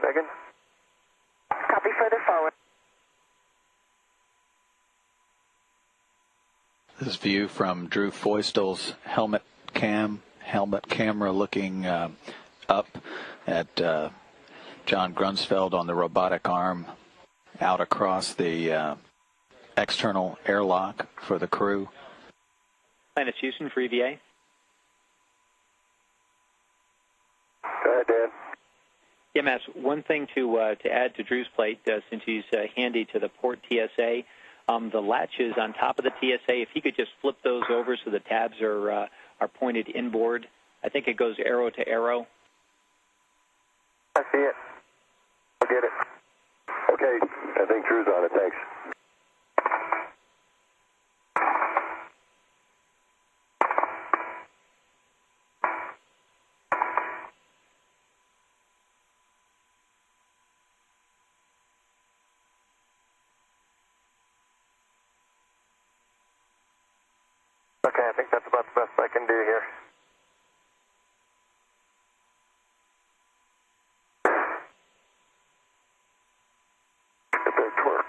Megan? Copy, further forward. This view from Drew Feustel's helmet camera looking up at John Grunsfeld on the robotic arm out across the external airlock for the crew. Atlantis Houston for EVA. Go ahead, Dan. Yeah, Matt, one thing to add to Drew's plate, since he's handy to the port TSA, the latches on top of the TSA, if he could just flip those over so the tabs are pointed inboard. I think it goes arrow to arrow. I see it. I'll get it. Okay, I think Drew's on it. Thanks. Okay, I think that's about the best I can do here. A big twerk.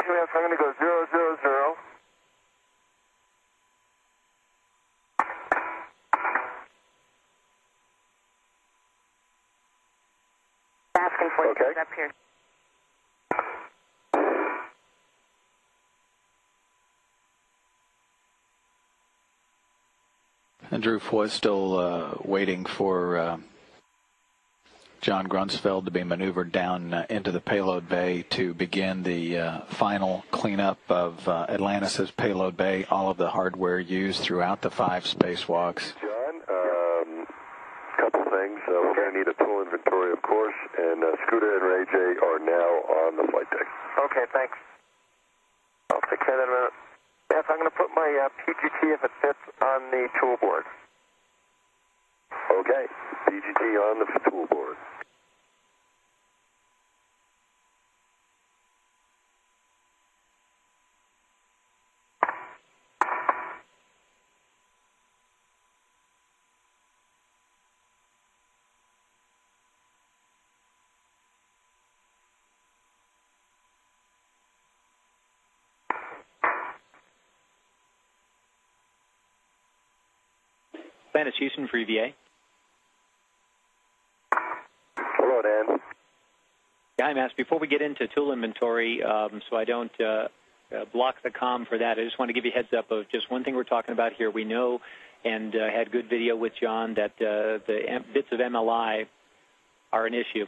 Okay, I'm going to go 0, 0, 0. Asking for you Okay. up here. And Drew Feustel waiting for John Grunsfeld to be maneuvered down into the payload bay to begin the final cleanup of Atlantis' payload bay, all of the hardware used throughout the 5 spacewalks. John, couple things. We're going to need a tool inventory, of course, and Scooter and Ray J are now on the flight deck. Okay, thanks. I'll take care of that in a minute. Yes, I'm going to put my PGT, if it fits, on the tool board. Okay, PGT on the tool board. Atlantis Houston for EVA. Hello, Dan. Yeah, I'm asked, before we get into tool inventory, so I don't block the comm for that, I just want to give you a heads up of just one thing we're talking about here. We know, and had good video with John, that the bits of MLI are an issue.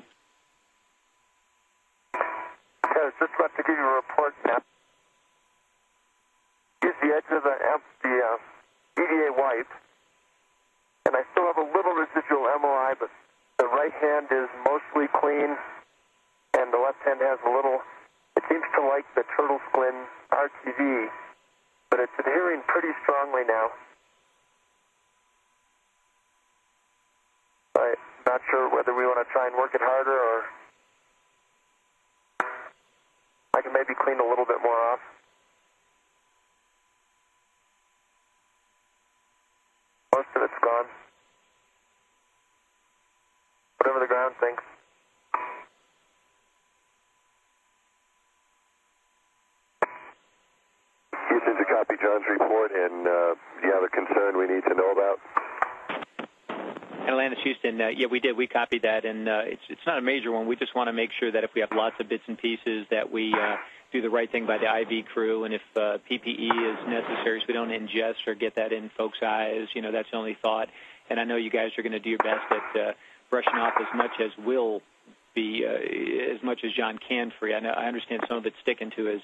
I was just about to give you a report now. Use the edge of the EVA wipe, and I still have a little residual MLI, but the right hand is mostly clean, and the left hand has a little. It seems to like the turtle squint RTV, but it's adhering pretty strongly now. I'm not sure whether we want to try and work it harder, or I can maybe clean a little bit more off. Most of it's gone. Whatever the ground thinks. Houston to copy John's report, and do you have a concern we need to know about? Atlantis Houston, yeah, we did. We copied that, and it's not a major one. We just want to make sure that if we have lots of bits and pieces that we do the right thing by the IV crew, and if PPE is necessary so we don't ingest or get that in folks' eyes, you know, that's the only thought. And I know you guys are going to do your best at brushing off as much as will be, as much as John can for you. I understand some of it's sticking to his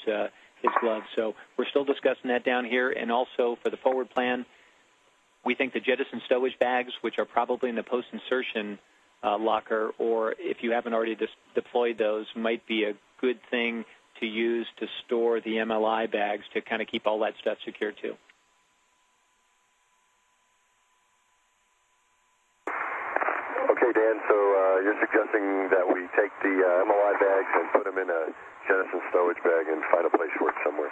gloves. So we're still discussing that down here. And also for the forward plan, we think the jettison stowage bags, which are probably in the post-insertion locker, or if you haven't already deployed those, might be a good thing to use to store the MLI bags to kind of keep all that stuff secure too. Okay, Dan, so you're suggesting that we take the MOI bags and put them in a Genesis stowage bag and find a place for it somewhere.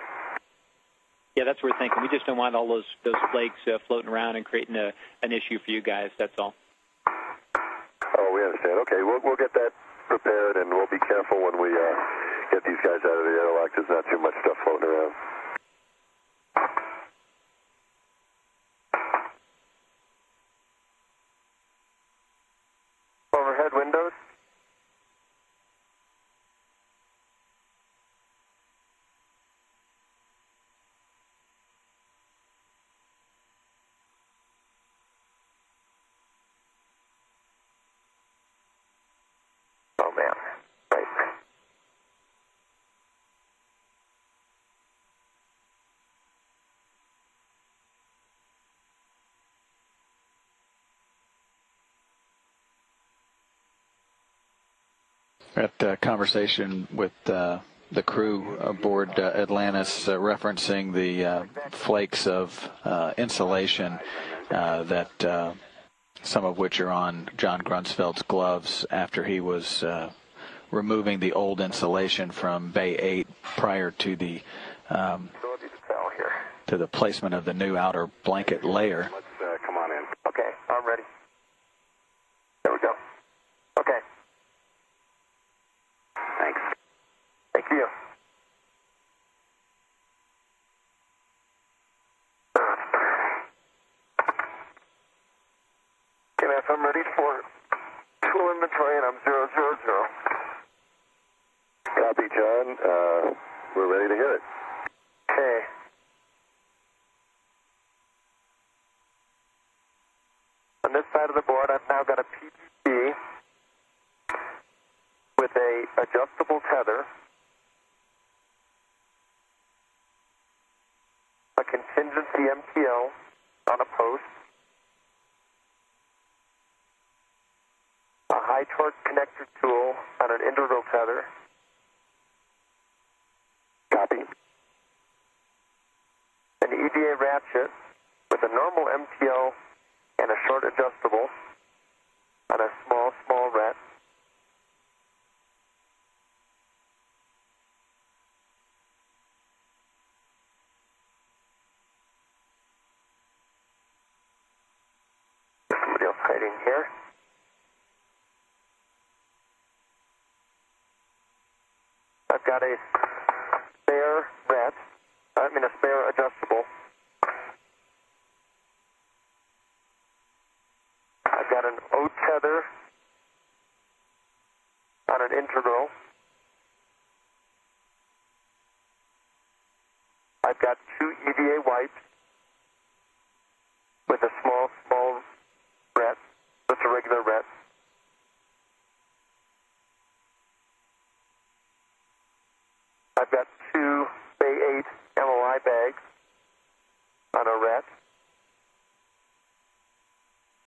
Yeah, that's what we're thinking. We just don't want all those flakes floating around and creating an issue for you guys. That's all. Oh, we understand. Okay, we'll get that prepared, and we'll be careful when we get these guys out of the airlock. There's not too much stuff floating around. Overhead windows. Oh, man. Right. That conversation with the crew aboard Atlantis referencing the flakes of insulation that some of which are on John Grunsfeld's gloves after he was removing the old insulation from Bay 8 prior to the placement of the new outer blanket layer. Let's come on in. Okay, I'm ready. There we go. Okay. Thanks. Thank you. Okay, man, I'm ready for tool inventory, and I'm 000. Copy, John. We're ready to hear it. Okay. On this side of the board, I've now got a PPC with a adjustable tether, a contingency MTL on a post, a high torque connector tool on an integral tether. Copy. An EVA ratchet with a normal MTL and a short adjustable on a small rat. Somebody else hiding here. I've got a spare rat, a spare adjustable. I've got an O tether on an integral. I've got 2 EVA wipes with a small